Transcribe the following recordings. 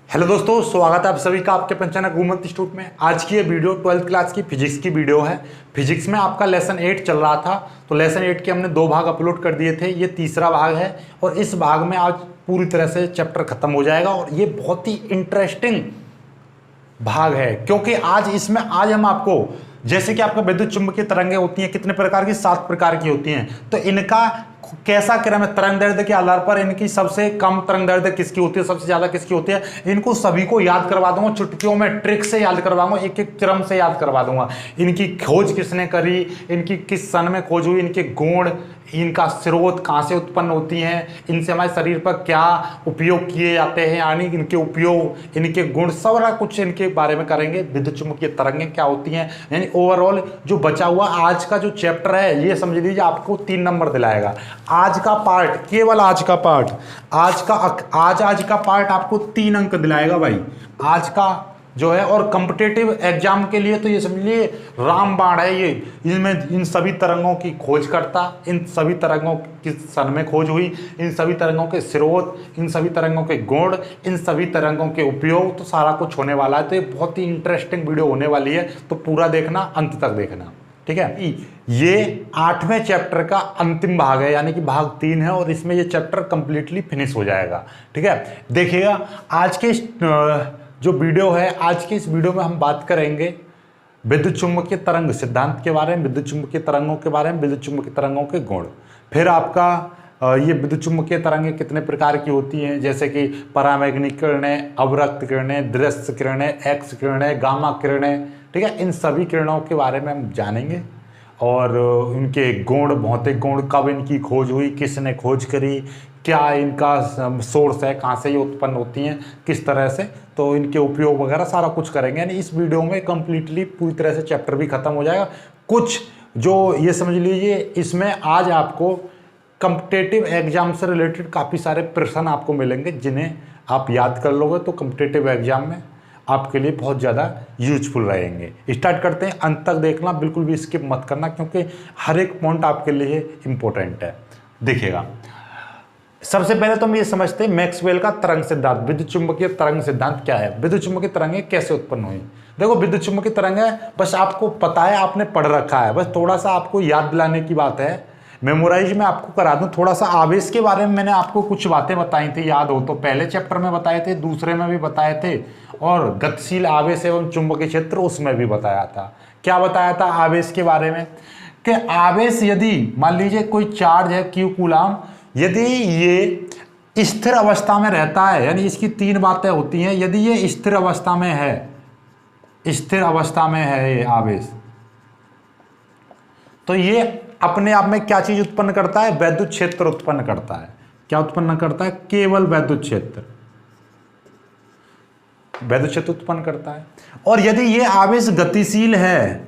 Hello दोस्तों, स्वागत है आप सभी का आपके पंचायत घूमत इंस्टीट्यूट में। आज की ये वीडियो 12th क्लास की फिजिक्स की वीडियो है। फिजिक्स में आपका लेसन 8 चल रहा था, तो लेसन 8 के हमने 2 भाग अपलोड कर दिए थे। ये तीसरा भाग है और इस भाग में आज पूरी तरह से चैप्टर खत्म हो जाएगा और ये बहुत ही इंटरेस्टिंग भाग है, क्योंकि आज हम आपको, जैसे कि आपका विद्युत चुंबकीय तरंगें होती हैं, कितने प्रकार की, 7 प्रकार की होती हैं, तो इनका कैसा क्रम है, तरंग दैर्ध्य के आधार पर इनकी सबसे कम तरंग दैर्ध्य किसकी होती है, सबसे ज्यादा किसकी होती है, इनको सभी को याद करवा दूंगा चुटकियों में, ट्रिक से याद करवाऊंगा, एक एक क्रम से याद करवा दूंगा। इनकी खोज किसने करी, इनकी किस सन में खोज हुई, इनके गुण, इनका स्रोत कहाँ से उत्पन्न होती हैं, इनसे हमारे शरीर पर क्या उपयोग किए जाते हैं, यानी इनके उपयोग, इनके गुण, सारा कुछ इनके बारे में करेंगे। विद्युत चुंबकीय तरंगें क्या होती हैं, यानी ओवरऑल जो बचा हुआ आज का जो चैप्टर है, ये समझ लीजिए आपको 3 नंबर दिलाएगा। आज का पार्ट, केवल आज का पार्ट, आज का पार्ट आपको 3 अंक दिलाएगा भाई, आज का जो है। और कॉम्पिटिटिव एग्जाम के लिए तो ये समझिए रामबाण है ये। इनमें इन सभी तरंगों की खोज करता, इन सभी तरंगों की सन में खोज हुई, इन सभी तरंगों के स्रोत, इन सभी तरंगों के गुण, इन सभी तरंगों के उपयोग, तो सारा कुछ होने वाला है। तो ये बहुत ही इंटरेस्टिंग वीडियो होने वाली है, तो पूरा देखना, अंत तक देखना, ठीक है। ये 8वें चैप्टर का अंतिम भाग है, यानी कि भाग 3 है, और इसमें ये चैप्टर कंप्लीटली फिनिश हो जाएगा, ठीक है। देखिएगा आज के जो वीडियो है, आज की इस वीडियो में हम बात करेंगे विद्युत चुंबकीय तरंग सिद्धांत के बारे में, विद्युत चुंबकीय तरंगों के बारे में, विद्युत चुंबकीय तरंगों के गुण। फिर आपका ये विद्युत चुंबकीय तरंगें कितने प्रकार की होती हैं, जैसे कि परावैगनिक किरणें, अवरक्त किरणें, दृश्य किरणें, एक्स किरणें, गामा किरणें, ठीक है। इन सभी किरणों के बारे में हम जानेंगे और इनके गुण, भौतिक गुण, कब इनकी खोज हुई, किसने खोज करी, क्या इनका सोर्स है, कहाँ से ये उत्पन्न होती हैं, किस तरह से, तो इनके उपयोग वगैरह सारा कुछ करेंगे। यानी इस वीडियो में कंप्लीटली पूरी तरह से चैप्टर भी खत्म हो जाएगा। कुछ जो ये समझ लीजिए, इसमें आज आपको कॉम्पिटिटिव एग्जाम से रिलेटेड काफ़ी सारे प्रश्न आपको मिलेंगे, जिन्हें आप याद कर लोगे तो कॉम्पिटिटिव एग्जाम में आपके लिए बहुत ज़्यादा यूजफुल रहेंगे। स्टार्ट करते हैं, अंत तक देखना, बिल्कुल भी स्किप मत करना, क्योंकि हर एक पॉइंट आपके लिए इम्पोर्टेंट है। देखिएगा, सबसे पहले तो हम ये समझते हैं मैक्सवेल का तरंग सिद्धांत। विद्युत चुंबकीय तरंग सिद्धांत क्या है, विद्युत चुंबकीय तरंगें कैसे उत्पन्न हुई। देखो, विद्युत चुंबकीय तरंगें बस आपको पता है, आपने पढ़ रखा है, बस थोड़ा सा आपको याद दिलाने की बात है। मेमोराइज में आपको करा दूं थोड़ा सा। आवेश के बारे में मैंने आपको कुछ बातें बताई थी, याद हो तो, पहले चैप्टर में बताए थे, दूसरे में भी बताए थे, और गतिशील आवेश एवं चुंबकीय क्षेत्र उसमें भी बताया था। क्या बताया था आवेश के बारे में, कि आवेश यदि मान लीजिए कोई चार्ज है Q कूलाम, यदि ये स्थिर अवस्था में रहता है, यानी इसकी 3 बातें होती हैं। यदि ये स्थिर अवस्था में है, स्थिर अवस्था में है ये आवेश, तो ये अपने आप में क्या चीज उत्पन्न करता है, वैद्युत क्षेत्र उत्पन्न करता है। क्या उत्पन्न करता है, केवल वैद्युत क्षेत्र, वैद्युत क्षेत्र उत्पन्न करता है। और यदि ये आवेश गतिशील है,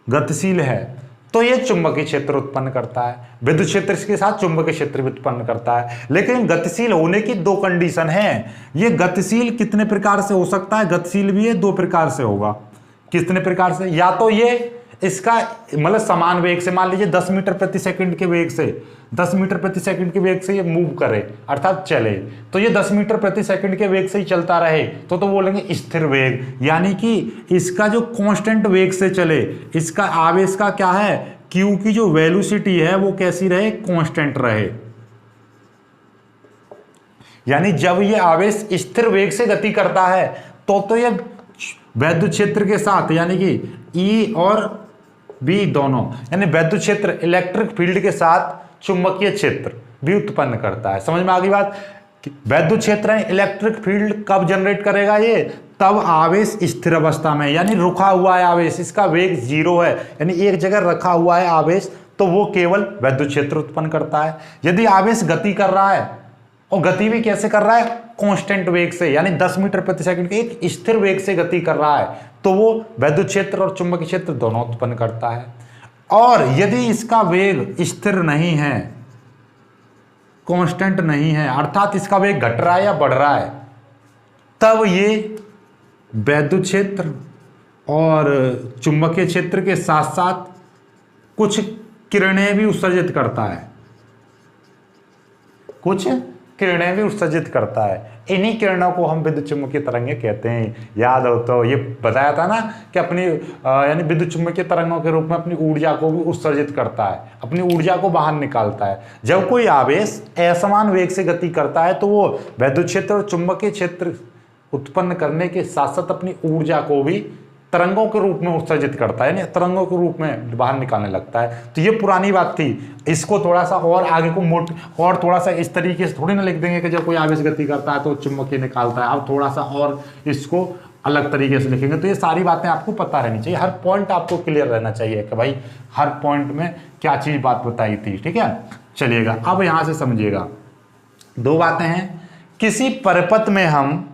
गतिशील है, तो ये चुंबकीय क्षेत्र उत्पन्न करता है। विद्युत क्षेत्र के साथ चुंबकीय क्षेत्र भी उत्पन्न करता है। लेकिन गतिशील होने की 2 कंडीशन है। ये गतिशील कितने प्रकार से हो सकता है, गतिशील भी ये 2 प्रकार से होगा। कितने प्रकार से, या तो ये इसका मतलब समान वेग से, मान लीजिए 10 मीटर प्रति सेकंड के वेग से, 10 मीटर प्रति सेकंड के वेग से ये मूव करे, अर्थात चले, तो ये 10 मीटर प्रति सेकंड के वेग से ही चलता रहे, तो बोलेंगे स्थिर वेग, यानी कि इसका जो कांस्टेंट वेग से चले, इसका आवेश का क्या है, Q की जो वेलोसिटी है वो कैसी रहे, कांस्टेंट रहे। यानी जब ये आवेश स्थिर वेग से गति करता है तो ये वैद्युत क्षेत्र के साथ, यानी कि E और B दोनों, यानी वैद्युत क्षेत्र इलेक्ट्रिक फील्ड के साथ चुंबकीय क्षेत्र भी उत्पन्न करता है। समझ में आ गई बात। वैद्युत क्षेत्र है, इलेक्ट्रिक फील्ड कब जनरेट करेगा ये, तब आवेश स्थिर अवस्था में, यानी रुका हुआ है आवेश, इसका वेग 0 है, यानी एक जगह रखा हुआ है आवेश, तो वो केवल वैद्युत क्षेत्र उत्पन्न करता है। यदि आवेश गति कर रहा है, और गति भी कैसे कर रहा है, कांस्टेंट वेग से, यानी 10 मीटर प्रति सेकंड के एक स्थिर वेग से गति कर रहा है, तो वो वैद्युत क्षेत्र और चुंबकीय क्षेत्र दोनों उत्पन्न करता है। और यदि इसका वेग स्थिर नहीं है, कांस्टेंट नहीं है, अर्थात इसका वेग घट रहा है या बढ़ रहा है, तब ये वैद्युत क्षेत्र और चुंबकीय क्षेत्र के साथ साथ कुछ किरणें भी उत्सर्जित करता है, कुछ किरणें भी उत्सर्जित करता है। इन्हीं किरणों को हम विद्युत चुम्बकीय तरंगे कहते हैं। याद हो तो ये बताया था ना कि अपनी यानी विद्युत चुम्बकीय तरंगों के रूप में अपनी ऊर्जा को भी उत्सर्जित करता है, अपनी ऊर्जा को बाहर निकालता है। जब कोई आवेश असमान वेग से गति करता है तो वो विद्युत क्षेत्र और चुंबकीय क्षेत्र उत्पन्न करने के साथ साथ अपनी ऊर्जा को भी तरंगों के रूप में उत्सर्जित करता है, यानी तरंगों के रूप में बाहर निकालने लगता है। तो ये पुरानी बात थी। इसको थोड़ा सा और आगे को और थोड़ा सा इस तरीके से थोड़ी ना लिख देंगे कि जब कोई आवेश गति करता है तो चुंबकीय निकालता है। अब थोड़ा सा और इसको अलग तरीके से लिखेंगे। तो ये सारी बातें आपको पता रहनी चाहिए, हर पॉइंट आपको क्लियर रहना चाहिए कि भाई हर पॉइंट में क्या चीज बात बताई थी। ठीक है, चलिएगा अब यहां से समझिएगा। दो बातें हैं, किसी परिपथ में हम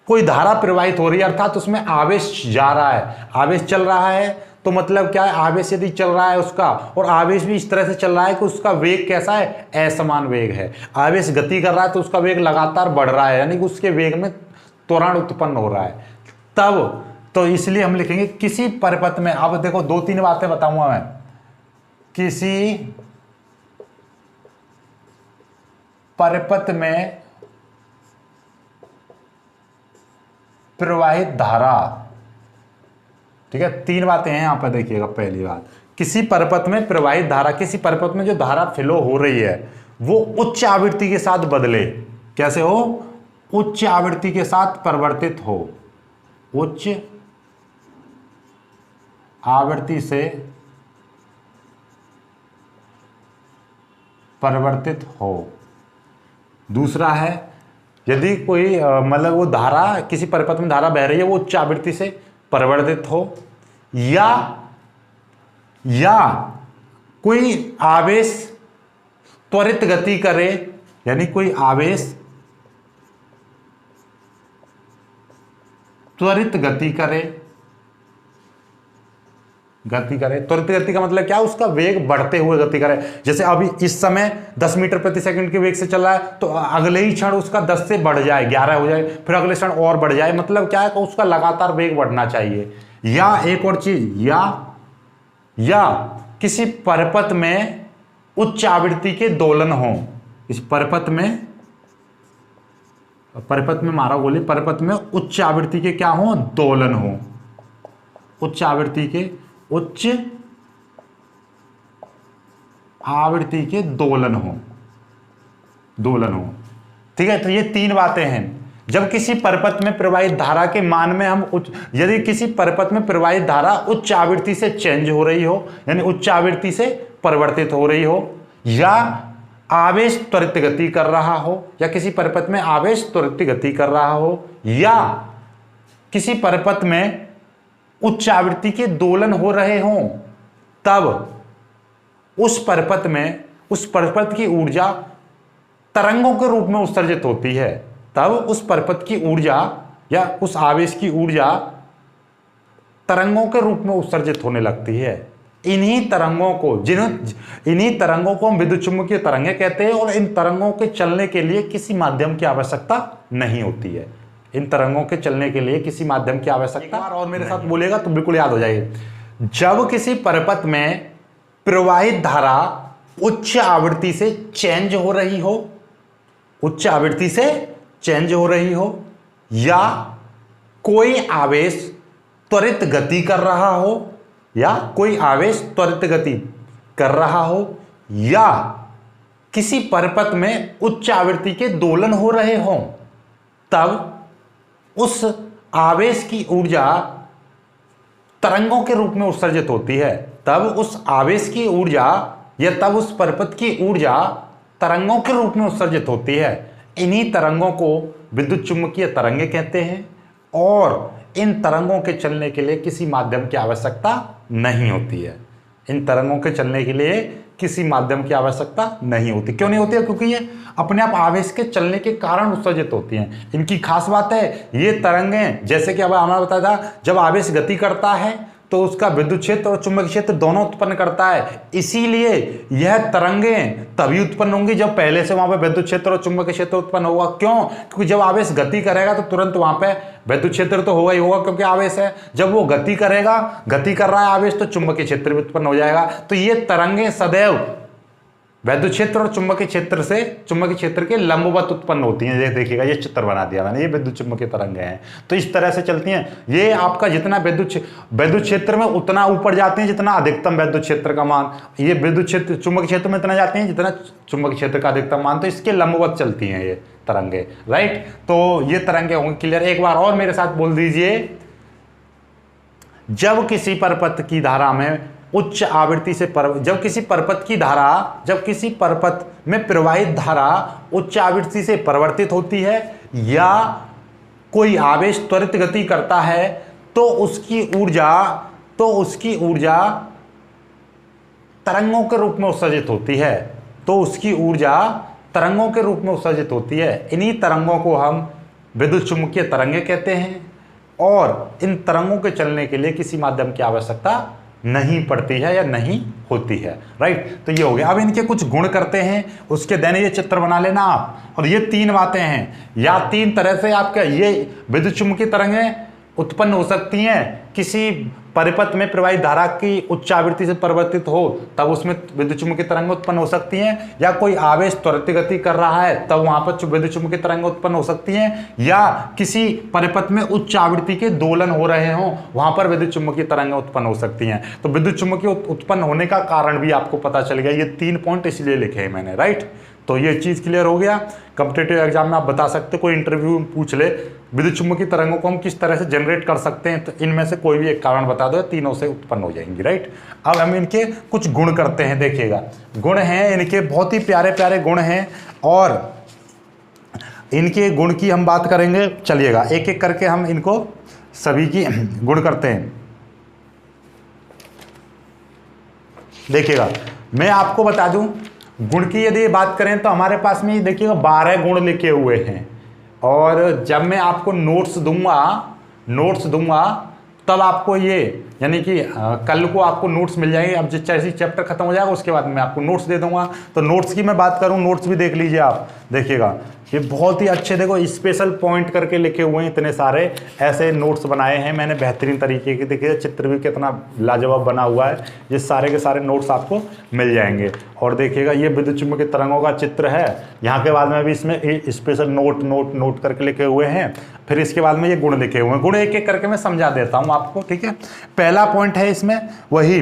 कोई धारा प्रवाहित हो रही है, अर्थात उसमें आवेश जा रहा है, आवेश चल रहा है, तो मतलब क्या है, आवेश यदि चल रहा है उसका, और आवेश भी इस तरह से चल रहा है कि उसका वेग कैसा है, असमान वेग है। आवेश गति कर रहा है तो उसका वेग लगातार बढ़ रहा है, यानी कि उसके वेग में त्वरण उत्पन्न हो रहा है। तब तो इसलिए हम लिखेंगे किसी परिपथ में। अब देखो दो तीन बातें बताऊंगा मैं। किसी परिपथ में प्रवाहित धारा, ठीक है, तीन बातें हैं यहां पर देखिएगा। पहली बात, किसी परिपथ में प्रवाहित धारा, किसी परिपथ में जो धारा फ्लो हो रही है वो उच्च आवृत्ति के साथ बदले। कैसे हो? उच्च आवृत्ति के साथ परिवर्तित हो, उच्च आवृत्ति से परिवर्तित हो। दूसरा है, यदि कोई मतलब वो धारा, किसी परिपथ में धारा बह रही है वो उच्च आवृत्ति से परिवर्तित हो, या कोई आवेश त्वरित गति करे, यानी कोई आवेश त्वरित गति करे। त्वरित गति का मतलब क्या? उसका वेग बढ़ते हुए गति करे। जैसे अभी इस समय 10 मीटर प्रति सेकंड के वेग से चल रहा है, तो अगले ही क्षण उसका 10 से बढ़ जाए, 11 हो जाए, फिर अगले क्षण और बढ़ जाए। मतलब क्या है कि उसका लगातार वेग बढ़ना चाहिए। या एक और चीज, या किसी परिपथ में उच्च आवृत्ति के दोलन हो। इस परिपथ में मारा गोली, परिपथ में उच्च आवृत्ति के क्या हो? दोलन हो। उच्च आवृत्ति के दोलन हो। ठीक है, तो ये तीन बातें हैं। जब किसी परिपथ में प्रवाहित धारा के मान में हम यदि किसी परिपथ में प्रवाहित धारा उच्च आवृत्ति से चेंज हो रही हो, यानी उच्च आवृत्ति से परिवर्तित हो रही हो, या आवेश त्वरित गति कर रहा हो, या किसी परिपथ में आवेश त्वरित गति कर रहा हो, या किसी परिपथ में उच्च आवृत्ति के दोलन हो रहे हों, तब उस परिपथ की ऊर्जा तरंगों के रूप में उत्सर्जित होती है। तब उस परिपथ की ऊर्जा या उस आवेश की ऊर्जा तरंगों के रूप में उत्सर्जित होने लगती है। इन्हीं तरंगों को हम विद्युत चुम्बकीय तरंगे कहते हैं, और इन तरंगों के चलने के लिए किसी माध्यम की आवश्यकता नहीं होती है। इन तरंगों के चलने के लिए किसी माध्यम की आवश्यकता, और मेरे साथ बोलेगा तो बिल्कुल याद हो जाएगी। जब किसी परिपथ में प्रवाहित धारा उच्च आवृत्ति से चेंज हो रही हो, या कोई आवेश त्वरित गति कर रहा हो, या किसी परिपथ में उच्च आवृत्ति के दोलन हो रहे हों, तब उस आवेश की ऊर्जा तरंगों के रूप में उत्सर्जित होती है। तब उस आवेश की ऊर्जा या तब उस परिपथ की ऊर्जा तरंगों के रूप में उत्सर्जित होती है। इन्हीं तरंगों को विद्युत चुम्बकीय तरंगे कहते हैं, और इन तरंगों के चलने के लिए किसी माध्यम की आवश्यकता नहीं होती है। इन तरंगों के चलने के लिए किसी माध्यम की आवश्यकता नहीं होती। क्यों नहीं होती है? क्योंकि ये अपने आप आवेश के चलने के कारण उत्सर्जित होती हैं। इनकी खास बात है, ये तरंगें, जैसे कि अब हमारा बताया था, जब आवेश गति करता है तो उसका विद्युत क्षेत्र और चुंबकीय क्षेत्र दोनों उत्पन्न करता है। इसीलिए यह तरंगें तभी उत्पन्न होंगी जब पहले से वहां पे विद्युत क्षेत्र और चुंबकीय क्षेत्र उत्पन्न होगा। क्यों? क्योंकि जब आवेश गति करेगा तो तुरंत वहां पे विद्युत क्षेत्र तो होगा ही होगा, क्योंकि आवेश है। जब वो गति कर रहा है आवेश, तो चुंबकीय क्षेत्र भी उत्पन्न हो जाएगा। तो ये तरंगें सदैव वैद्युत क्षेत्र और चुंबकीय क्षेत्र से चुंबकीय क्षेत्र के लंबवत उत्पन्न होती हैं। ये देखिएगा, ये चित्र बना दिया मैंने, ये विद्युत चुंबकीय तरंगें हैं। तो इस तरह से चलती हैं। ये आपका जितना विद्युत क्षेत्र में उतना ऊपर जाते हैं जितना अधिकतम वैद्युत क्षेत्र का मान, ये विद्युत क्षेत्र चुंबकीय क्षेत्र में इतना जाते हैं जितना चुंबकीय क्षेत्र का अधिकतम मान, तो इसके लंबवत चलती हैं ये तरंगे, राइट। तो ये तरंगे होंगी क्लियर। एक बार और मेरे साथ बोल दीजिए, जब किसी परपथ की धारा में उच्च आवृत्ति से जब किसी परपथ में प्रवाहित धारा उच्च आवृत्ति से परिवर्तित होती है या कोई आवेश त्वरित गति करता है तो उसकी ऊर्जा तरंगों के रूप में उत्सर्जित होती है। इन्हीं तरंगों को हम विद्युत चुम्बकीय तरंगे कहते हैं और इन तरंगों के चलने के लिए किसी माध्यम की आवश्यकता नहीं पड़ती है या नहीं होती है, राइट। तो ये हो गया। अब इनके कुछ गुण करते हैं, उसके देने ये चित्र बना लेना आप। और ये 3 बातें हैं, या 3 तरह से आपका ये विद्युत चुम्बकीय तरंगें उत्पन्न हो सकती हैं। किसी परिपथ में प्रवाहित धारा की उच्च आवृत्ति से परिवर्तित हो तब उसमें विद्युत चुम्बकीय तरंगें उत्पन्न हो सकती हैं, या कोई आवेश त्वरित गति कर रहा है तब वहां पर विद्युत चुम्बकीय तरंगें उत्पन्न हो सकती हैं, या किसी परिपथ में उच्च आवृत्ति के दोलन हो रहे हों वहां पर विद्युत चुम्बकीय तरंगें उत्पन्न हो सकती हैं। तो विद्युत चुम्बकीय उत्पन्न होने का कारण भी आपको पता चल गया। ये 3 पॉइंट इसलिए लिखे हैं मैंने, राइट। तो ये चीज़ क्लियर हो गया। कॉम्पिटिटिव एग्जाम में आप बता सकते, कोई इंटरव्यू में पूछ ले विद्युत चुम्बकीय तरंगों को हम किस तरह से जनरेट कर सकते हैं, तो इनमें से कोई भी एक कारण बता दो, तीनों से उत्पन्न हो जाएंगी, राइट। अब हम इनके कुछ गुण करते हैं। देखिएगा, गुण हैं इनके, बहुत ही प्यारे प्यारे गुण हैं और इनके गुण की हम बात करेंगे। चलिएगा, एक एक करके हम इनको सभी की गुण करते हैं। देखिएगा, मैं आपको बता दूं, गुण की यदि बात करें तो हमारे पास में देखिएगा 12 गुण लिखे हुए हैं, और जब मैं आपको नोट्स दूंगा तब आपको ये, यानी कि कल को आपको नोट्स मिल जाएंगे। अब जैसे चैप्टर खत्म हो जाएगा उसके बाद मैं आपको नोट्स दे दूंगा। तो नोट्स की मैं बात करूं, नोट्स भी देख लीजिए आप। देखिएगा, ये बहुत ही अच्छे, देखो स्पेशल पॉइंट करके लिखे हुए हैं, इतने सारे ऐसे नोट्स बनाए हैं मैंने बेहतरीन तरीके के। देखिए चित्र भी कितना लाजवाब बना हुआ है। ये सारे के सारे नोट्स आपको मिल जाएंगे। और देखिएगा, ये विद्युत चुम्बकीय तरंगों का चित्र है। यहाँ के बाद में भी इसमें स्पेशल नोट करके लिखे हुए हैं। फिर इसके बाद में ये गुण लिखे हुए हैं। गुण एक एक करके मैं समझा देता हूँ आपको, ठीक है। पहला पॉइंट है इसमें वही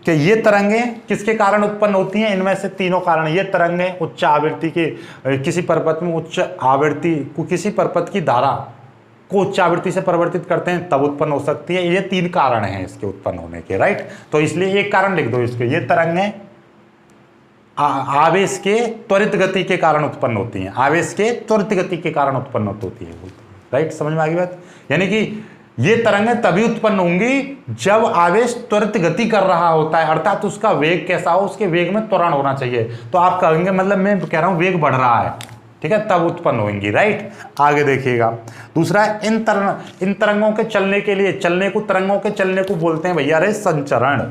कि ये तरंगें किसके कारण उत्पन्न होती हैं। इनमें से तीनों कारण, ये तरंगें उच्च आवृत्ति की, किसी परपथ में उच्च आवृत्ति को, किसी परपथ की धारा को उच्च आवृत्ति से परिवर्तित करते हैं तब उत्पन्न हो सकती है। ये 3 कारण हैं इसके उत्पन्न होने के, राइट। तो इसलिए एक कारण लिख दो इसके, ये तरंगें आवेश के त्वरित गति के कारण उत्पन्न होती हैं। आवेश के त्वरित गति के कारण उत्पन्न होती है, राइट। समझ में आ गई बात। यानी कि ये तरंगें तभी उत्पन्न होंगी जब आवेश त्वरित गति कर रहा होता है, अर्थात उसका वेग कैसा हो, उसके वेग में त्वरण होना चाहिए। तो आप कहेंगे, मतलब मैं कह रहा हूं वेग बढ़ रहा है, ठीक है, तब उत्पन्न होंगी, राइट। आगे देखिएगा, दूसरा, इन तरंगों के चलने के लिए, तरंगों के चलने को बोलते हैं भैया रे संचरण।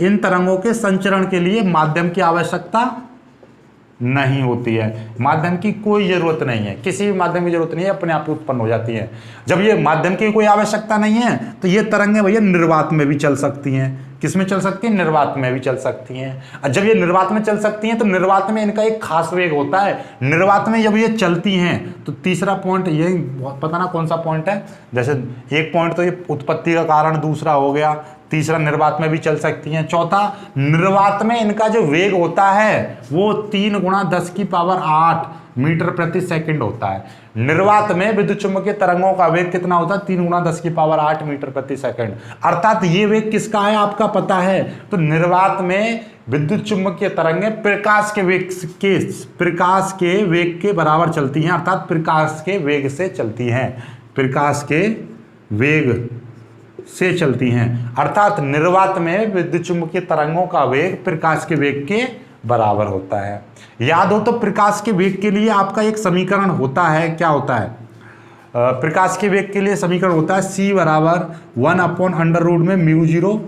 इन तरंगों के संचरण के लिए माध्यम की आवश्यकता नहीं होती है। माध्यम की कोई जरूरत नहीं है, किसी भी माध्यम की जरूरत नहीं है, अपने आप ही उत्पन्न हो जाती है। जब ये माध्यम की कोई आवश्यकता नहीं है तो ये तरंगें भैया निर्वात में भी चल सकती हैं। किसमें चल सकती हैं? निर्वात में भी चल सकती हैं। और जब ये निर्वात में चल सकती हैं तो निर्वात में इनका एक खास वेग होता है। निर्वात में जब ये चलती हैं तो तीसरा पॉइंट ये पता ना कौन सा पॉइंट है, जैसे एक पॉइंट तो ये उत्पत्ति का कारण दूसरा हो गया, तीसरा निर्वात में भी चल सकती हैं, चौथा निर्वात में इनका जो वेग होता है वो 3 × 10⁸ मीटर प्रति सेकंड होता है। निर्वात में विद्युत चुम्बकीय तरंगों का वेग कितना होता है? 3 × 10⁸ मीटर प्रति सेकंड। अर्थात ये वेग किसका है आपका पता है? तो निर्वात में विद्युत चुम्बकीय तरंगें प्रकाश के वेग के बराबर चलती हैं, अर्थात प्रकाश के वेग से चलती हैं, प्रकाश के वेग से चलती हैं। अर्थात निर्वात में विद्युत चुम्बकीय तरंगों का वेग प्रकाश के वेग के बराबर होता है। याद हो तो प्रकाश के वेग के लिए आपका एक समीकरण होता है, क्या होता है? प्रकाश के वेग के लिए समीकरण होता है c बराबर 1/√में μ0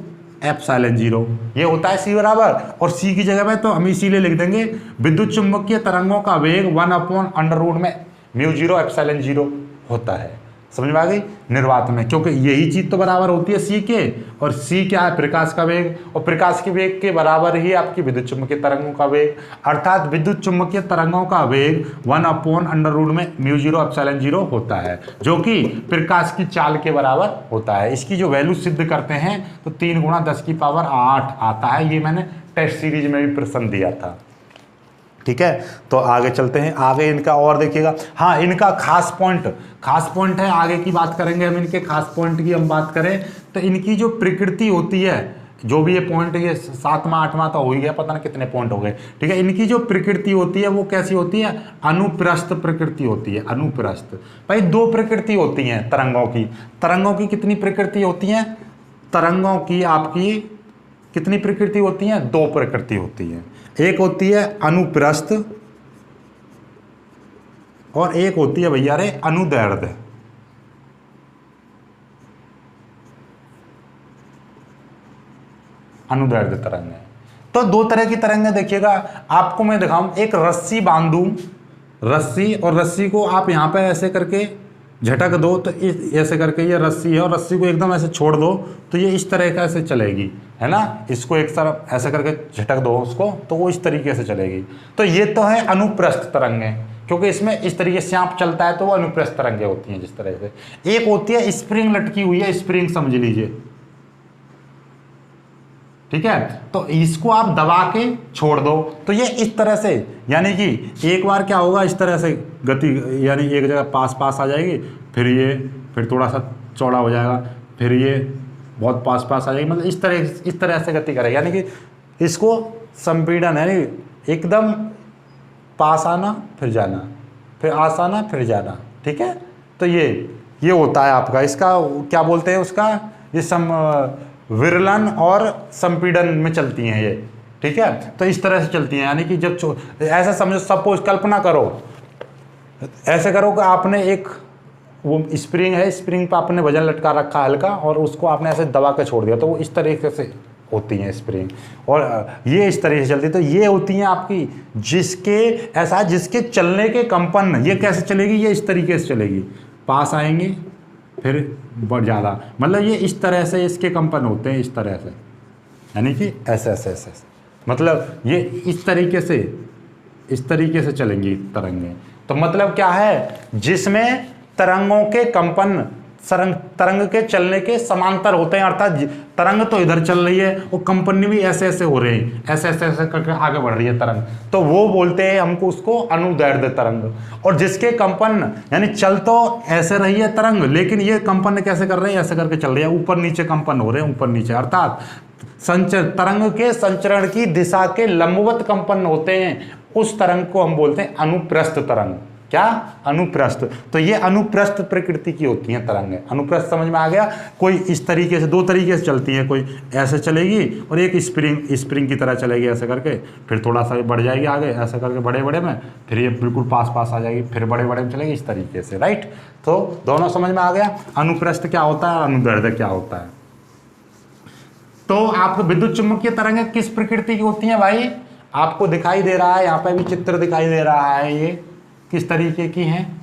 ε0। ये होता है c बराबर, और c की जगह पे तो हम इसीलिए लिख देंगे विद्युत चुम्बकीय तरंगों का वेग 1/√में μ0 ε0 होता है। समझ में आ गई, निर्वात में, क्योंकि यही चीज तो बराबर होती है सी के, और सी क्या है, प्रकाश का वेग, और प्रकाश के वेग के बराबर ही आपकी विद्युत चुम्बकीय तरंगों का वेग, अर्थात विद्युत चुम्बकीय तरंगों का वेग 1/√में μ0ε0 होता है, जो कि प्रकाश की चाल के बराबर होता है। इसकी जो वैल्यू सिद्ध करते हैं तो 3 × 10⁸ आता है, ये मैंने टेस्ट सीरीज में भी प्रश्न दिया था। ठीक है, तो आगे चलते हैं, आगे इनका और देखिएगा। हाँ, इनका खास पॉइंट है, आगे की बात करेंगे हम, इनके खास पॉइंट की हम बात करें तो इनकी जो प्रकृति होती है, जो भी ये पॉइंट, ये 7वां 8वां तो हो ही गया, पता नहीं कितने पॉइंट हो गए। ठीक है, इनकी जो प्रकृति होती है वो कैसी होती है, अनुप्रस्थ प्रकृति होती है। अनुप्रस्थ भाई 2 प्रकृति होती हैं तरंगों की कितनी प्रकृति होती हैं, तरंगों की आपकी कितनी प्रकृति होती हैं, 2 प्रकृति होती है। एक होती है अनुप्रस्थ और एक होती है भैया रे अनुदैर्ध्य। अनुदैर्ध्य तरंग है। तो 2 तरह की तरंगें देखिएगा, आपको मैं दिखाऊं, एक रस्सी बांधूं, रस्सी, और रस्सी को आप यहां पे ऐसे करके झटक दो तो ऐसे करके, ये रस्सी है और रस्सी को एकदम ऐसे छोड़ दो तो ये इस तरह का ऐसे चलेगी, है ना। इसको एक तरफ ऐसे करके झटक दो उसको तो वो इस तरीके से चलेगी। तो ये तो है अनुप्रस्थ तरंगें, क्योंकि इसमें इस तरीके से आप चलता है तो वो अनुप्रस्थ तरंगें होती हैं जिस तरह से। एक होती है स्प्रिंग लटकी हुई है, स्प्रिंग समझ लीजिए, ठीक है, तो इसको आप दबा के छोड़ दो तो ये इस तरह से, यानी कि एक बार क्या होगा, इस तरह से गति, यानी एक जगह पास आ जाएगी, फिर थोड़ा सा चौड़ा हो जाएगा, फिर ये बहुत पास आ जाएगी, मतलब इस तरह से गति करेगी, यानी कि इसको संपीड़न है, एकदम पास आना फिर जाना, फिर आस आना फिर जाना। ठीक है, तो ये होता है आपका, इसका क्या बोलते हैं उसका, ये विरलन और संपीड़न में चलती हैं ये। ठीक है, तो इस तरह से चलती हैं, यानी कि जब ऐसा समझो, सपोज कल्पना करो, ऐसे करो कि आपने एक वो स्प्रिंग है, स्प्रिंग पर आपने वजन लटका रखा है हल्का, और उसको आपने ऐसे दबा के छोड़ दिया तो वो इस तरीके से होती हैं स्प्रिंग, और ये इस तरीके से चलती है। तो ये होती हैं आपकी जिसके चलने के कंपन, ये कैसे चलेगी, ये इस तरीके से चलेगी, पास आएंगे फिर बढ़ ज़्यादा, मतलब ये इस तरह से इसके कंपन होते हैं, इस तरह से, यानी कि ऐसे, मतलब ये इस तरीके से चलेंगी तरंगें। तो मतलब क्या है, जिसमें तरंगों के कंपन तरंग के चलने के समांतर होते हैं, अर्थात तरंग तो इधर चल रही है और कंपन भी ऐसे हो रहे हैं, ऐसे करके आगे बढ़ रही है तरंग, तो वो बोलते हैं हमको उसको अनुदैर्ध्य तरंग। और जिसके कंपन, यानी चल तो ऐसे रही है तरंग, लेकिन ये कंपन कैसे कर रहे हैं, ऐसे करके चल रही है, ऊपर नीचे कंपन हो रहे हैं, ऊपर नीचे, अर्थात तरंग के संचरण की दिशा के लंबवत कंपन होते हैं, उस तरंग को हम बोलते हैं अनुप्रस्थ तरंग। क्या, अनुप्रस्थ। तो ये अनुप्रस्थ प्रकृति की होती हैं तरंगें। अनुप्रस्थ समझ में आ गया, कोई इस तरीके से, 2 तरीके से चलती है, कोई ऐसे चलेगी और एक स्प्रिंग की तरह चलेगी ऐसे करके, फिर थोड़ा सा बढ़ जाएगी आगे ऐसे करके बड़े में, फिर ये बिल्कुल पास आ जाएगी, फिर बड़े में चलेगी, इस तरीके से, राइट। तो दोनों समझ में आ गया, अनुप्रस्थ क्या होता है, अनुदैर्ध्य क्या होता है। तो आपको विद्युत चुम्बकीय तरंगें किस प्रकृति की होती हैं भाई, आपको दिखाई दे रहा है, यहाँ पे भी चित्र दिखाई दे रहा है, ये किस तरीके की हैं,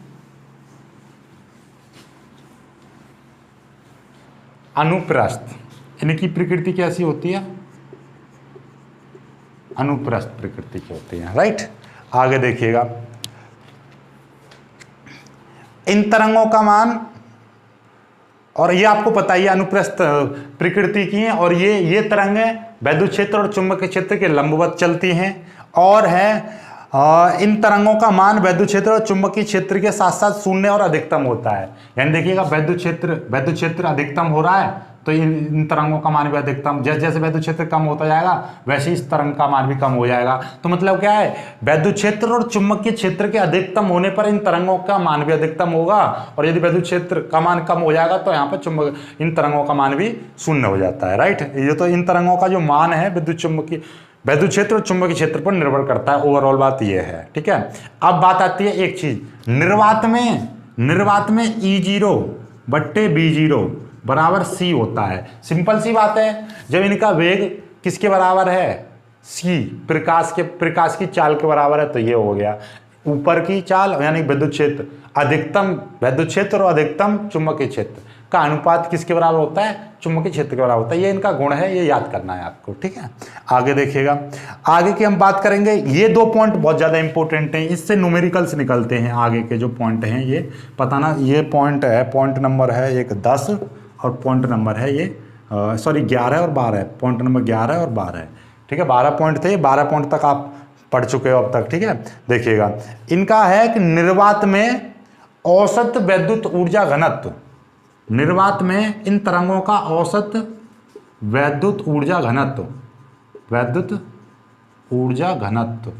अनुप्रस्थ। इनकी प्रकृति कैसी होती है, अनुप्रस्थ प्रकृति की होती है, राइट। आगे देखिएगा, इन तरंगों का मान, और ये आपको पता ही है अनुप्रस्थ प्रकृति की हैं, और ये तरंगें वैद्युत क्षेत्र और चुंबकीय क्षेत्र के लंबवत चलती हैं, और है इन तरंगों का मान वैद्युत क्षेत्र और चुंबकीय क्षेत्र के साथ साथ शून्य और अधिकतम होता है। यानी देखिएगा, वैद्युत क्षेत्र अधिकतम हो रहा है तो इन तरंगों का मान भी अधिकतम, जैसे जैसे वैद्युत क्षेत्र कम होता जाएगा वैसे इस तरंग का मान भी कम हो जाएगा। तो मतलब क्या है, वैद्युत क्षेत्र और चुंबकीय क्षेत्र के अधिकतम होने पर इन तरंगों का मान भी अधिकतम होगा, और यदि वैद्युत क्षेत्र का मान कम हो जाएगा तो यहाँ पर इन तरंगों का मान भी शून्य हो जाता है, राइट। ये तो इन तरंगों का जो मान है वैद्युत क्षेत्र और चुंबकीय क्षेत्र पर निर्भर करता है, ओवरऑल बात यह है, ठीक है। अब बात आती है एक चीज, निर्वात में E0/B0 बराबर C होता है। सिंपल सी बात है, जब इनका वेग किसके बराबर है, C, प्रकाश की चाल के बराबर है, तो ये हो गया। ऊपर की चाल यानी विद्युत क्षेत्र, अधिकतम विद्युत क्षेत्र और अधिकतम चुंबकीय क्षेत्र का अनुपात किसके बराबर होता है, चुंबकीय क्षेत्र के बराबर होता है। ये इनका गुण है, ये याद करना है आपको, ठीक है। आगे देखिएगा, आगे की हम बात करेंगे। ये 2 पॉइंट बहुत ज़्यादा इंपॉर्टेंट हैं, इससे न्यूमेरिकल्स निकलते हैं। आगे के जो पॉइंट हैं ये पता ना, ये पॉइंट है, पॉइंट नंबर है एक 10 और पॉइंट नंबर है ये 11 और 12, पॉइंट नंबर 11 और 12 है, ठीक है। 12 पॉइंट थे, 12 पॉइंट तक आप पढ़ चुके हो अब तक, ठीक है। देखिएगा, इनका है कि निर्वात में औसत विद्युत ऊर्जा घनत्व, निर्वात में इन तरंगों का औसत विद्युत ऊर्जा घनत्व, विद्युत ऊर्जा घनत्व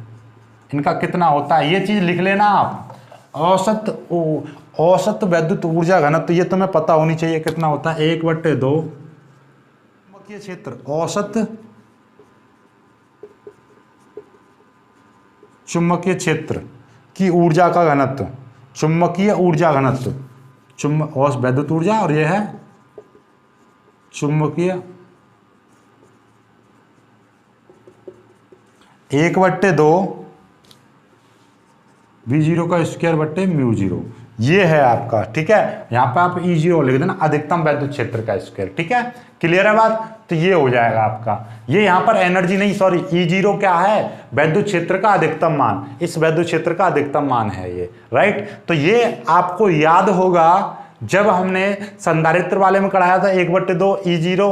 इनका कितना होता है, ये चीज लिख लेना आप। औसत विद्युत ऊर्जा घनत्व ये तुम्हें पता होनी चाहिए कितना होता है, 1/2 चुंबकीय क्षेत्र, औसत चुंबकीय क्षेत्र की ऊर्जा का घनत्व, चुंबकीय ऊर्जा घनत्व, औसत विद्युत ऊर्जा, और यह है चुंबकीय 1/2 V0 का स्क्वायर बट्टे μ0, ये है आपका, ठीक है। यहां पे आप E0 लिख देना, अधिकतम विद्युत क्षेत्र का स्क्वायर, ठीक है। क्लियर है बात, तो ये हो जाएगा आपका। ये यहां पर एनर्जी नहीं, सॉरी, E0 क्या है, विद्युत क्षेत्र का अधिकतम मान, इस विद्युत क्षेत्र का अधिकतम मान है ये, राइट। तो ये आपको याद होगा जब हमने संधारित्र वाले में कराया था 1/2 E0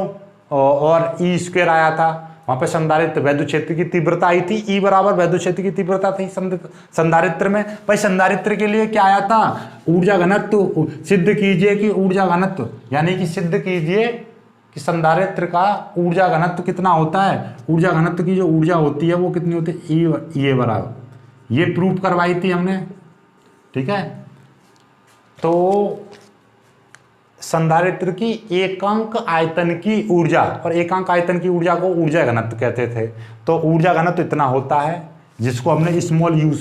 और E² आया था, वहां पे संधारित्र विद्युत क्षेत्र की तीव्रता आई थी, E बराबर विद्युत क्षेत्र की तीव्रता थी संधारित्र में। भाई संधारित्र के लिए क्या आया था, ऊर्जा घनत्व सिद्ध कीजिए कि ऊर्जा घनत्व, यानी कि सिद्ध कीजिए कि संधारित्र का ऊर्जा घनत्व कितना होता है, ऊर्जा घनत्व की जो ऊर्जा होती है वो कितनी होती है, E बराबर, ये प्रूफ करवाई थी हमने, ठीक है। तो संधारित्र की एकांक आयतन की ऊर्जा, और एकांक आयतन की ऊर्जा को ऊर्जा घनत्व कहते थे। तो ऊर्जा घनत्व इतना होता है, जिसको हमने स्मॉल यू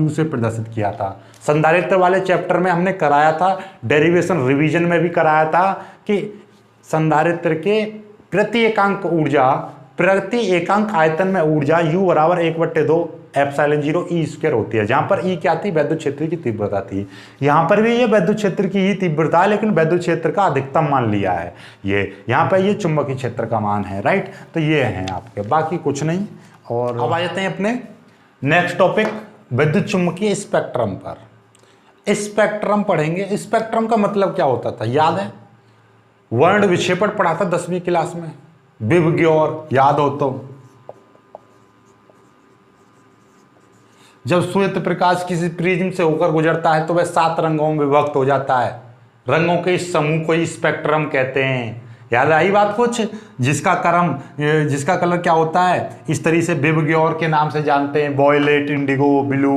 से प्रदर्शित किया था। संधारित्र वाले चैप्टर में हमने कराया था, डेरिवेशन रिवीजन में भी कराया था कि संधारित्र के प्रति एकांक ऊर्जा, प्रति एकांक आयतन में ऊर्जा U बराबर 1/2 ε0 E² होती है, जहां पर E क्या थी, विद्युत क्षेत्र की तीव्रता थी। यहां पर भी ये विद्युत क्षेत्र की ही तीव्रता है, लेकिन विद्युत क्षेत्र का अधिकतम मान लिया है ये, यहां पर ये चुंबकीय क्षेत्र का मान है, राइट। तो ये है आपके, बाकी कुछ नहीं। और अब आ जाते हैं अपने नेक्स्ट टॉपिक, विद्युत चुंबकीय स्पेक्ट्रम पर। स्पेक्ट्रम पढ़ेंगे। स्पेक्ट्रम का मतलब क्या होता था, याद है, वर्ण विक्षेपण पढ़ा था 10वीं क्लास में, विबग्योर, याद हो तो। जब श्वेत प्रकाश किसी प्रिज्म से होकर गुजरता है तो वह 7 रंगों में विभक्त हो जाता है। रंगों के इस समूह को स्पेक्ट्रम कहते हैं। याद आई बात कुछ, जिसका कलर क्या होता है, इस तरीके से विबग्योर के नाम से जानते हैं, violet, indigo, blue,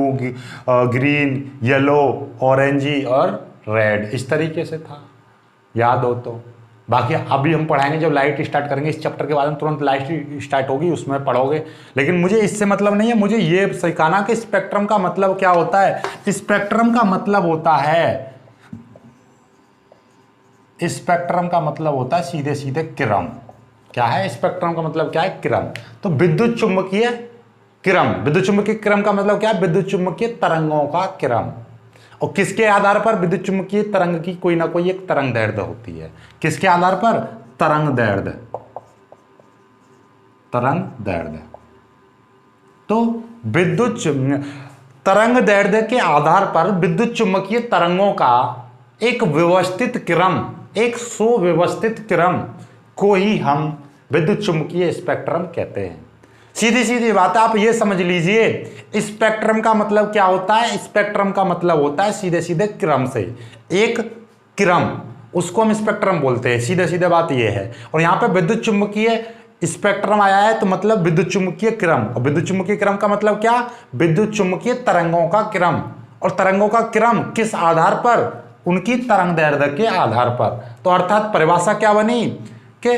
green, yellow, orange और रेड, इस तरीके से था, याद हो तो। बाकी अभी हम पढ़ाएंगे जब लाइट स्टार्ट करेंगे, इस चैप्टर के बाद में तुरंत लाइट स्टार्ट होगी, उसमें पढ़ोगे। लेकिन मुझे इससे मतलब नहीं है, मुझे ये सिखाना कि स्पेक्ट्रम का मतलब क्या होता है। स्पेक्ट्रम का मतलब होता है, स्पेक्ट्रम का मतलब होता है सीधे सीधे किरण। क्या है स्पेक्ट्रम का मतलब, क्या है, किरण। तो विद्युत चुंबकीय किरण, विद्युत चुंबकीय किरण का मतलब क्या है, विद्युत चुंबकीय तरंगों का किरण। और किसके आधार पर, विद्युत चुंबकीय तरंग की कोई ना कोई एक तरंग दैर्ध्य होती है। किसके आधार पर, तरंग दैर्ध्य, तरंग दैर्ध्य। तो विद्युत तरंग दैर्ध्य के आधार पर विद्युत चुंबकीय तरंगों का एक व्यवस्थित क्रम, एक सुव्यवस्थित क्रम को ही हम विद्युत चुंबकीय स्पेक्ट्रम कहते हैं। सीधी सीधी बात है, आप ये समझ लीजिए स्पेक्ट्रम का मतलब क्या होता है। स्पेक्ट्रम का मतलब होता है सीधे सीधे क्रम से, एक क्रम, उसको हम स्पेक्ट्रम बोलते हैं। सीधे सीधे बात ये है। और यहाँ पे विद्युत चुंबकीय स्पेक्ट्रम आया है तो मतलब विद्युत चुंबकीय क्रम। और विद्युत चुंबकीय क्रम का मतलब क्या, विद्युत चुंबकीय तरंगों का क्रम। और तरंगों का क्रम किस आधार पर, उनकी तरंग दैर्ध्य के आधार पर। तो अर्थात परिभाषा क्या बनी कि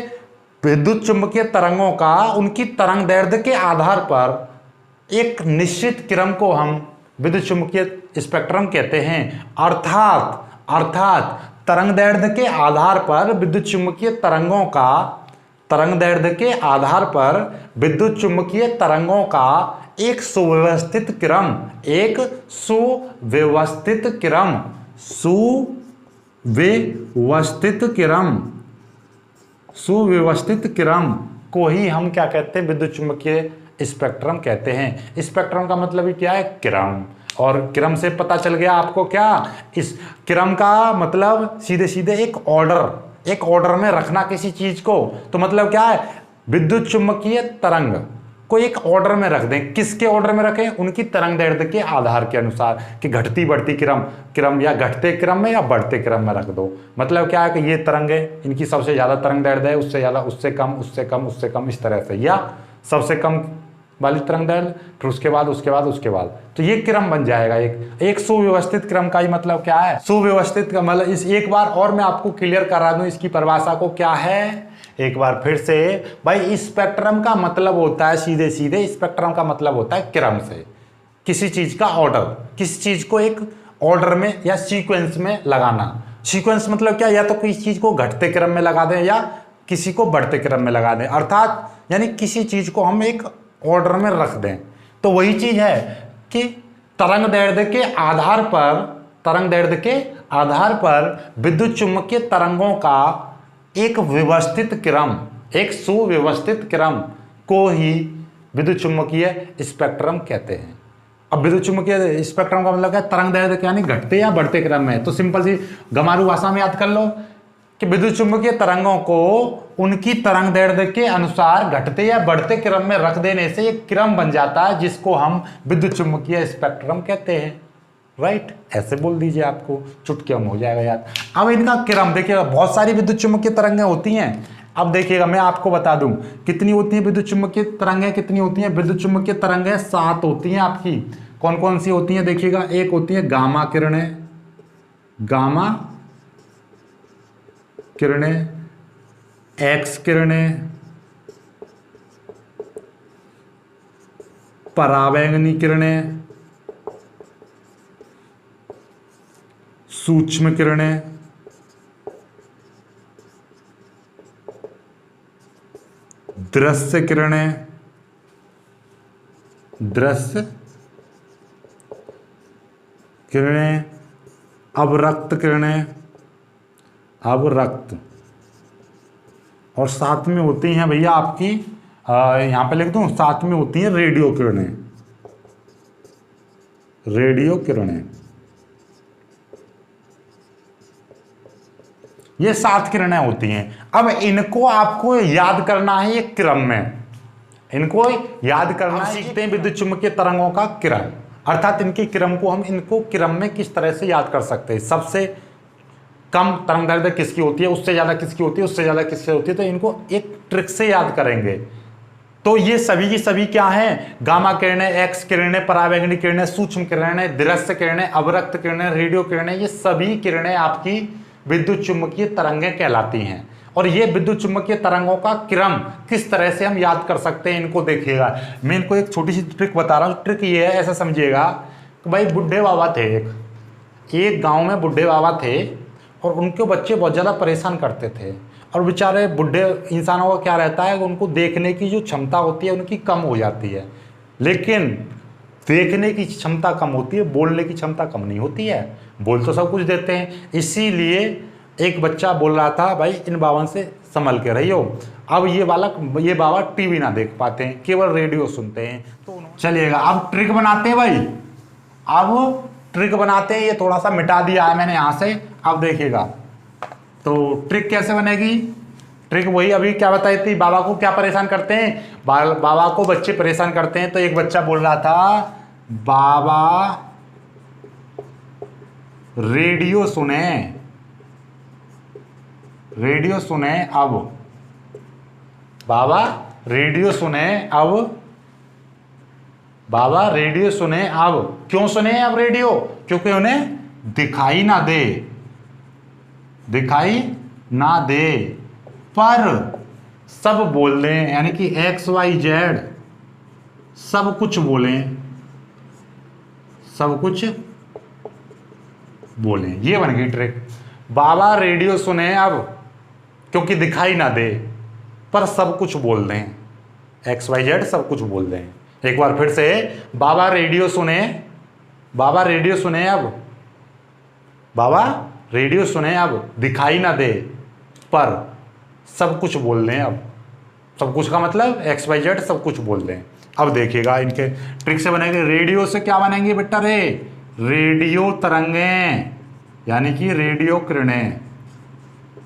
विद्युत चुंबकीय तरंगों का उनकी तरंग दैर्ध्य के आधार पर एक निश्चित क्रम को हम विद्युत चुंबकीय स्पेक्ट्रम कहते हैं। अर्थात तरंग दैर्ध्य के आधार पर विद्युत चुंबकीय तरंगों का तरंगदैर्ध्य के आधार पर विद्युत चुम्बकीय तरंगों का एक सुव्यवस्थित क्रम को ही हम क्या कहते हैं, विद्युत चुम्बकीय स्पेक्ट्रम कहते हैं। स्पेक्ट्रम का मतलब ही क्या है, क्रम। और क्रम से पता चल गया आपको क्या, इस क्रम का मतलब सीधे सीधे एक ऑर्डर में रखना किसी चीज को। तो मतलब क्या है, विद्युत चुम्बकीय तरंग को एक ऑर्डर में रख दें। किसके ऑर्डर में रखें, उनकी तरंगदैर्ध्य के आधार के अनुसार कि घटती बढ़ती क्रम या घटते क्रम में या बढ़ते क्रम में रख दो। मतलब क्या है कि ये तरंग है, इनकी सबसे ज्यादा तरंगदैर्ध्य है, उससे ज्यादा, उससे कम, उससे कम, उससे कम, इस तरह से, या सबसे कम वाली तरंगदैर्ध्य, फिर उसके बाद। तो ये क्रम बन जाएगा। एक सुव्यवस्थित क्रम का ही मतलब क्या है, सुव्यवस्थित का मतलब इस एक बार और मैं आपको क्लियर करा दूं इसकी परिभाषा को, क्या है एक बार फिर से भाई। स्पेक्ट्रम का मतलब होता है सीधे स्पेक्ट्रम का मतलब होता है क्रम से किसी चीज का ऑर्डर, किसी चीज को एक ऑर्डर में या सीक्वेंस में लगाना। सीक्वेंस मतलब क्या, या तो किसी चीज को घटते क्रम में लगा दें या किसी को बढ़ते क्रम में लगा दें, अर्थात यानी किसी चीज को हम एक ऑर्डर में रख दें। तो वही चीज है कि तरंगदैर्ध्य के आधार पर विद्युत चुम्बकीय तरंगों का एक सुव्यवस्थित क्रम को ही विद्युत चुम्बकीय स्पेक्ट्रम कहते हैं। अब विद्युत चुम्बकीय स्पेक्ट्रम का मतलब क्या, तरंगदैर्ध्य यानी घटते या बढ़ते क्रम में। तो सिंपल सी गमारू भाषा में याद कर लो कि विद्युत चुम्बकीय तरंगों को उनकी तरंगदैर्ध्य के अनुसार घटते या बढ़ते क्रम में रख देने से एक क्रम बन जाता है, जिसको हम विद्युत चुम्बकीय स्पेक्ट्रम कहते हैं। राइट, ऐसे बोल दीजिए, आपको चुटकियों में हो जाएगा याद। अब इनका क्रम देखिएगा, बहुत सारी विद्युत चुम्बकीय तरंगें होती हैं। अब देखिएगा मैं आपको बता दूं कितनी होती है विद्युत चुम्बकीय तरंगें, कितनी होती हैं विद्युत चुम्बकीय तरंगें, 7 होती हैं आपकी। कौन कौन सी होती हैं देखिएगा, एक होती है गामा किरणें, एक्स किरणें, परावैंगनी किरणें, सूक्ष्म किरणें, दृश्य किरणें, अवरक्त किरणें, और साथ में होती हैं भैया आपकी, यहां पे लिख दूं, साथ में होती हैं रेडियो किरणें। ये 7 किरणें होती हैं। अब इनको आपको याद करना है एक क्रम में, इनको याद करना है। सीखते हैं विद्युत चुम्बकीय तरंगों का क्रम, अर्थात इनके क्रम को हम इनको क्रम में किस तरह से याद कर सकते हैं। सबसे कम तरंगदैर्ध्य किसकी होती है, उससे ज्यादा किसकी होती है, उससे ज्यादा किसकी होती है, तो इनको एक ट्रिक से याद करेंगे। तो ये सभी की सभी क्या हैं, गामा किरणें, एक्स किरणें, परावैंगनी किरणें, सूक्ष्म किरणें, दृश्य किरणें, अवरक्त किरणें, रेडियो किरणें, ये सभी किरणें आपकी विद्युत चुम्बकीय तरंगें कहलाती हैं। और ये विद्युत चुम्बकीय तरंगों का क्रम किस तरह से हम याद कर सकते हैं, इनको देखिएगा। मैं इनको एक छोटी सी ट्रिक बता रहा हूँ। ट्रिक ये है, ऐसा समझिएगा कि भाई बुढ़े बाबा थे, एक गांव में बुढ़े बाबा थे और उनके बच्चे बहुत ज़्यादा परेशान करते थे। और बेचारे बुढ़े इंसानों का क्या रहता है, उनको देखने की जो क्षमता होती है उनकी कम हो जाती है। लेकिन देखने की क्षमता कम होती है, बोलने की क्षमता कम नहीं होती है। बोल तो सब कुछ देते हैं। इसीलिए एक बच्चा बोल रहा था, भाई इन बाबा से संभल के रहियो। अब ये बाबा टीवी ना देख पाते हैं, केवल रेडियो सुनते हैं। तो चलिएगा अब ट्रिक बनाते हैं भाई, अब ट्रिक बनाते हैं। ये थोड़ा सा मिटा दिया है मैंने यहाँ से, अब देखिएगा। तो ट्रिक कैसे बनेगी, ट्रिक वही अभी क्या बताई थी, बाबा को क्या परेशान करते हैं, बाबा को बच्चे परेशान करते हैं। तो एक बच्चा बोल रहा था, बाबा रेडियो सुने अब, बाबा रेडियो सुने अब। क्यों सुने अब रेडियो, क्योंकि उन्हें दिखाई ना दे पर सब बोल दें, यानी कि XYZ सब कुछ बोलें। ये बन गई ट्रिक। बाबा रेडियो सुने अब क्योंकि दिखाई ना दे, पर सब कुछ बोल दें, XYZ सब कुछ बोल दें। एक बार फिर से, बाबा रेडियो सुने, बाबा रेडियो सुने अब, बाबा रेडियो सुने अब, दिखाई ना दे पर सब कुछ बोल दें। अब सब कुछ का मतलब XYZ सब कुछ बोल दें। अब देखिएगा इनके ट्रिक से बनेंगे। रेडियो से क्या बनेंगे बेटा रे, रेडियो तरंगें, यानी कि रेडियो किरणें,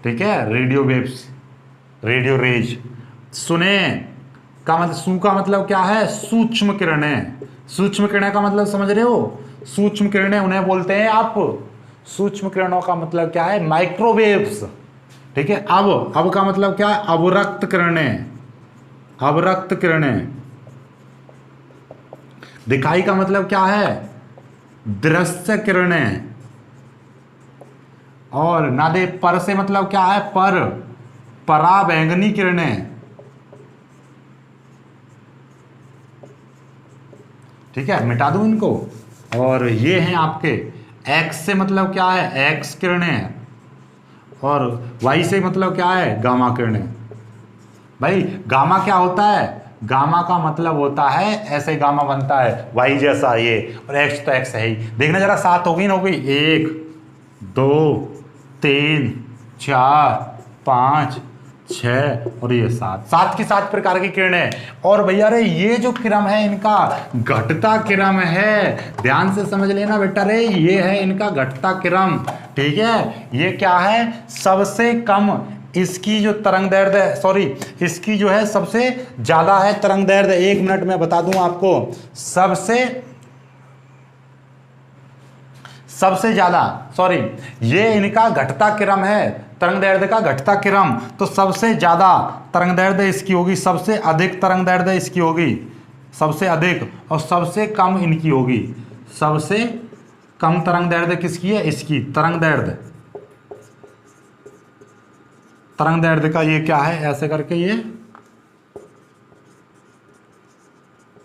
ठीक है, रेडियो वेव्स, रेडियो रेज। सुने का मतलब, सू का मतलब क्या है, सूक्ष्म किरणें। सूक्ष्म किरणें का मतलब समझ रहे हो, सूक्ष्म किरणें उन्हें बोलते हैं आप, सूक्ष्म किरणों का मतलब क्या है, माइक्रोवेव्स, ठीक है। अब का मतलब क्या है, अवरक्त किरणें, अवरक्त किरणें। दिखाई का मतलब क्या है, दृश्य किरणें। और ना दे पर से मतलब क्या है, पराबैंगनी किरणें, ठीक है, मिटा दूं इनको। और ये हैं आपके एक्स से मतलब क्या है, एक्स किरणें, और वाई से मतलब क्या है, गामा किरणें। भाई गामा क्या होता है, गामा का मतलब होता है ऐसे गामा बनता है वाई जैसा ये, और एक्स तो एक्स है ही। देखना जरा, 7 होगी ना, होगी 1 2 3 4 5 6 और ये 7 की 7 प्रकार की किरणें। और भैया रे ये जो क्रम है इनका घटता क्रम है, ध्यान से समझ लेना बेटा रे, ये है इनका घटता क्रम, ठीक है। ये क्या है, सबसे कम इसकी जो तरंग दैर्ध्य है, सॉरी इसकी जो है सबसे ज्यादा है तरंग दैर्ध्य। 1 मिनट में बता दूं आपको, सबसे ज्यादा, सॉरी ये इनका घटता क्रम है, तरंग दैर्ध्य का घटता क्रम। तो सबसे ज्यादा तरंग दैर्ध्य इसकी होगी, सबसे अधिक तरंग दैर्ध्य इसकी होगी, सबसे अधिक, और सबसे कम इनकी होगी। सबसे कम तरंग दैर्ध्य किसकी है, इसकी तरंग दैर्ध्य, तरंग दैर्ध्य का ये क्या है, ऐसे करके ये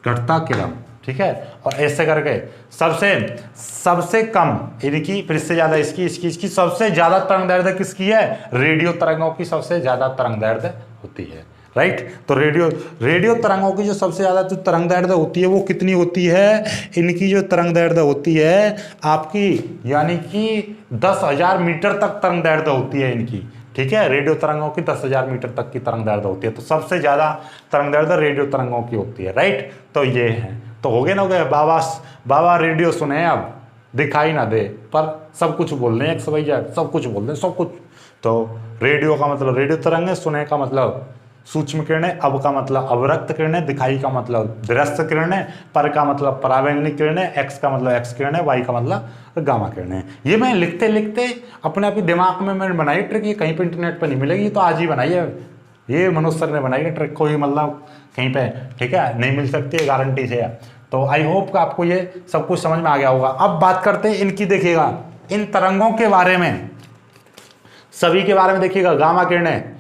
घटता क्रम, ठीक है। और ऐसे करके सबसे कम इनकी, फिर से ज्यादा इसकी सबसे ज्यादा तरंग दैर्ध्य किसकी है, रेडियो तरंगों की सबसे ज्यादा तरंग दैर्ध्य होती है, राइट। तो रेडियो तरंगों की जो सबसे ज्यादा जो तरंग दैर्ध्य होती है वो कितनी होती है, इनकी जो तरंग दैर्ध्य होती है आपकी, यानी कि 10,000 मीटर तक तरंग दैर्ध्य होती है इनकी, ठीक है। रेडियो तरंगों की 10,000 मीटर तक की तरंग दैर्ध्य होती है, तो सबसे ज्यादा तरंग दैर्ध्य रेडियो तरंगों की होती है, राइट। तो ये है, तो हो गए ना, हो गए। बाबा रेडियो सुने अब, दिखाई ना दे पर सब कुछ बोल रहे हैं, XYZ सब कुछ बोल रहे हैं, सब कुछ। तो रेडियो का मतलब रेडियो तरंगें, सुने का मतलब सूक्ष्म किरणें, अब का मतलब अवरक्त किरणें, दिखाई का मतलब दृश्य किरणें, पर का मतलब पराबैंगनी किरणें, एक्स का मतलब एक्स किरणें, वाई का मतलब गामा किरणें। ये मैं लिखते लिखते अपने आप ही दिमाग में मैंने बनाई ट्रिक, ये कहीं पे इंटरनेट पे नहीं मिलेगी, तो आज ही बनाई है, ये मनोज सर ने बनाई है ट्रिक, कोई मतलब कहीं पे, ठीक है, नहीं मिल सकती है, गारंटी से है। तो आई होप कि आपको ये सब कुछ समझ में आ गया होगा। अब बात करते हैं इनकी, देखिएगा इन तरंगों के बारे में, सभी के बारे में देखिएगा। गामा किरणें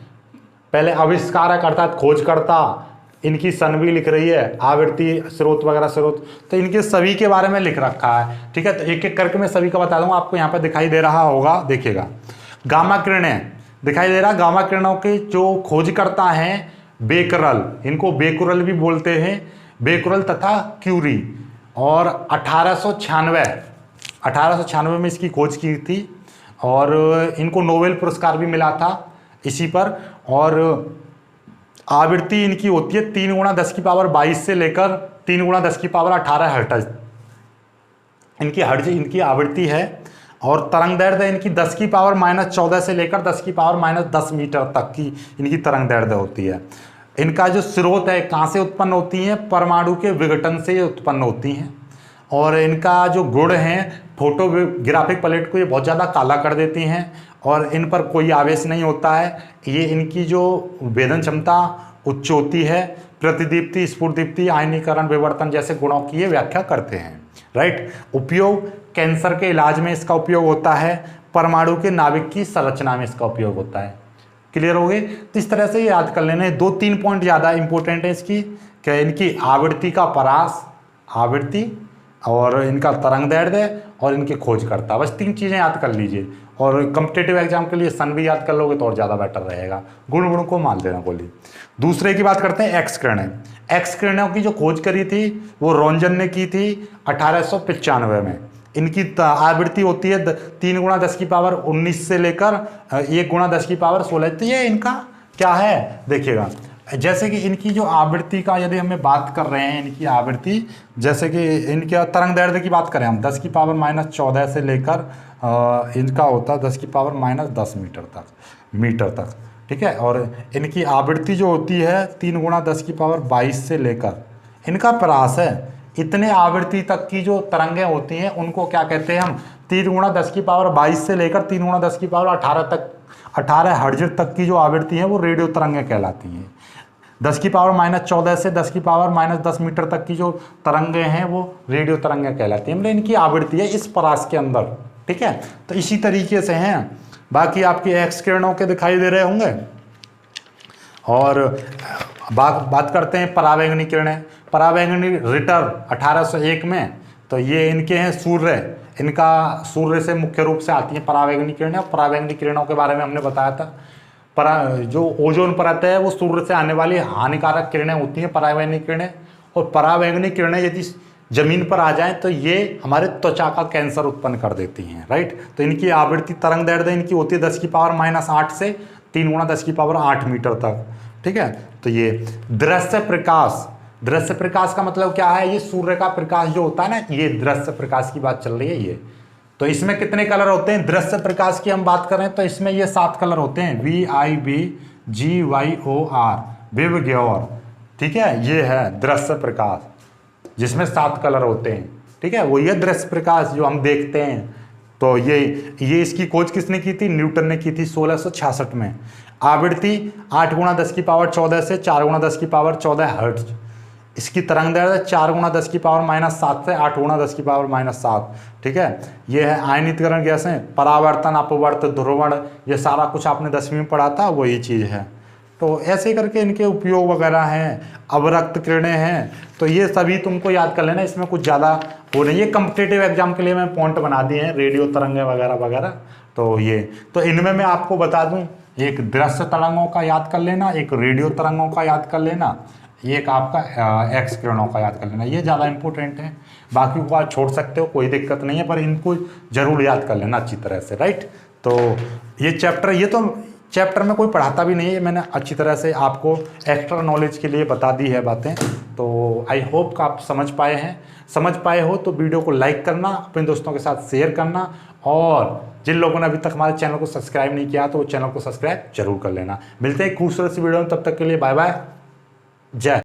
पहले आविष्कारक अर्थात खोजकर्ता, इनकी सन भी लिख रही है, आवृत्ति स्रोत वगैरह स्रोत, तो इनके सभी के बारे में लिख रखा है, ठीक है। तो एक एक करके मैं सभी का बता दूंगा, आपको यहाँ पर दिखाई दे रहा होगा, देखिएगा। गामा किरणें दिखाई दे रहा, गामा किरणों के जो खोजकर्ता हैं बेकरल, इनको बेकुरल भी बोलते हैं, बेकुरल तथा क्यूरी। और 1896 में इसकी खोज की थी, और इनको नोबेल पुरस्कार भी मिला था इसी पर। और आवृत्ति इनकी होती है 3 × 10⁻22 से लेकर 3 × 10⁻18 हर्ट्ज इनकी आवृत्ति है। और तरंग दैर्ध्य इनकी 10⁻−14 से लेकर 10⁻−10 मीटर तक की इनकी तरंग दैर्ध्य होती है। इनका जो स्रोत है कहाँ से उत्पन्न होती हैं, परमाणु के विघटन से उत्पन्न होती हैं। और इनका जो गुण है, फोटोग्राफिक प्लेट को ये बहुत ज़्यादा काला कर देती हैं, और इन पर कोई आवेश नहीं होता है। ये इनकी जो वेदन क्षमता उच्च होती है, प्रतिदीप्ति, स्फुरदीप्ति, आयनीकरण, विवर्तन जैसे गुणों की ये व्याख्या करते हैं, राइट। उपयोग कैंसर के इलाज में इसका उपयोग होता है, परमाणु के नाभिक की संरचना में इसका उपयोग होता है। क्लियर हो गए। तो इस तरह से याद कर लेना है। 2-3 पॉइंट ज़्यादा इंपॉर्टेंट है इसकी, क्या इनकी आवृत्ति का परास, आवृत्ति और इनका तरंग दैर्ध्य और इनकी खोजकर्ता, बस 3 चीज़ें याद कर लीजिए। और कॉम्पिटिटिव एग्जाम के लिए सन भी याद कर लोगे तो और ज़्यादा बेटर रहेगा। गुण को मान लेना बोली। दूसरे की बात करते हैं एक्स किरणें। एक्स किरणों की जो खोज करी थी वो रोंजन ने की थी 1895 में। इनकी आवृत्ति होती है 3 × 10⁻19 से लेकर 1 × 10⁻16। तो ये इनका क्या है देखिएगा, जैसे कि इनकी जो आवृत्ति का यदि हमें बात कर रहे हैं, इनकी आवृत्ति जैसे कि इनके तरंग दैर्ध्य की बात करें हम 10⁻14 से लेकर इनका होता है 10⁻10 मीटर तक, ठीक है। और इनकी आवृत्ति जो होती है 3 × 10⁻22 से लेकर इनका प्रयास है इतने आवृत्ति तक की जो तरंगें होती हैं उनको क्या कहते हैं हम 3 × 10⁻22 से लेकर 3 × 10⁻18 तक 18 हर्ट्ज तक की जो आवृत्ति है वो रेडियो तरंगें कहलाती हैं। 10⁻14 से 10⁻10 मीटर तक की जो तरंगें हैं वो रेडियो तरंगें कहलाती हैं। मतलब इनकी आवृत्ति है इस परास के अंदर, ठीक है। तो इसी तरीके से हैं। बाकी आपकी एक्स किरणों के दिखाई दे रहे होंगे। और बात करते हैं परावैंगनी किरणें। परावैंगनी रिटर 1801 में, तो ये इनके हैं सूर्य, इनका सूर्य से मुख्य रूप से आती हैं परावैंगनी किरणें। और परावैंगनी किरणों के बारे में हमने बताया था, जो ओजोन परत है वो सूर्य से आने वाली हानिकारक किरणें होती हैं परावैंगनी किरणें। और परावैंगनी किरणें यदि जमीन पर आ जाएं तो ये हमारे त्वचा का कैंसर उत्पन्न कर देती हैं, राइट। तो इनकी आवृत्ति तरंग दैर्ध्य इनकी होती है 10⁻8 से 3 × 10⁸ मीटर तक, ठीक है। तो ये दृश्य प्रकाश, दृश्य प्रकाश का मतलब क्या है, ये सूर्य का प्रकाश जो होता है ना, ये दृश्य प्रकाश की बात चल रही है ये। तो इसमें कितने कलर होते हैं, दृश्य प्रकाश की हम बात करें तो इसमें ये 7 कलर होते हैं, VIBGYOR, विवग्योर, ठीक है। ये है दृश्य प्रकाश जिसमें 7 कलर होते हैं, ठीक है। वो ये दृश्य प्रकाश जो हम देखते हैं। तो ये इसकी खोज किसने की थी, न्यूटन ने की थी 1666 में। आवृत्ति 8 × 10⁻14 से 4 × 10⁻14 हर्ट्ज। इसकी तरंग दैर्ध्य 4 × 10⁻7 से 8 × 10⁻7, ठीक है। ये है आयनीकरण गैसें, परावर्तन, अपवर्त, ध्रुवण, ये सारा कुछ आपने 10वीं में पढ़ा था, वही चीज़ है। तो ऐसे करके इनके उपयोग वगैरह हैं। अवरक्त किरणें हैं, तो ये सभी तुमको याद कर लेना, इसमें कुछ ज़्यादा हो नहीं। ये कम्पिटिटिव एग्जाम के लिए मैं पॉइंट बना दिए हैं, रेडियो तरंगें वगैरह वगैरह। तो ये तो इनमें मैं आपको बता दूं, एक दृश्य तरंगों का याद कर लेना, एक रेडियो तरंगों का याद कर लेना, एक आपका एक्स किरणों का याद कर लेना, ये ज़्यादा इंपॉर्टेंट है। बाकी को आप छोड़ सकते हो, कोई दिक्कत नहीं है, पर इनको जरूर याद कर लेना अच्छी तरह से, राइट। तो ये चैप्टर में कोई पढ़ाता भी नहीं है, मैंने अच्छी तरह से आपको एक्स्ट्रा नॉलेज के लिए बता दी है बातें। तो आई होप का आप समझ पाए हो तो वीडियो को लाइक करना, अपने दोस्तों के साथ शेयर करना, और जिन लोगों ने अभी तक हमारे चैनल को सब्सक्राइब नहीं किया तो वो चैनल को सब्सक्राइब जरूर कर लेना। मिलते हैं खूबसूरत सी वीडियो में, तब तक के लिए बाय बाय, जय।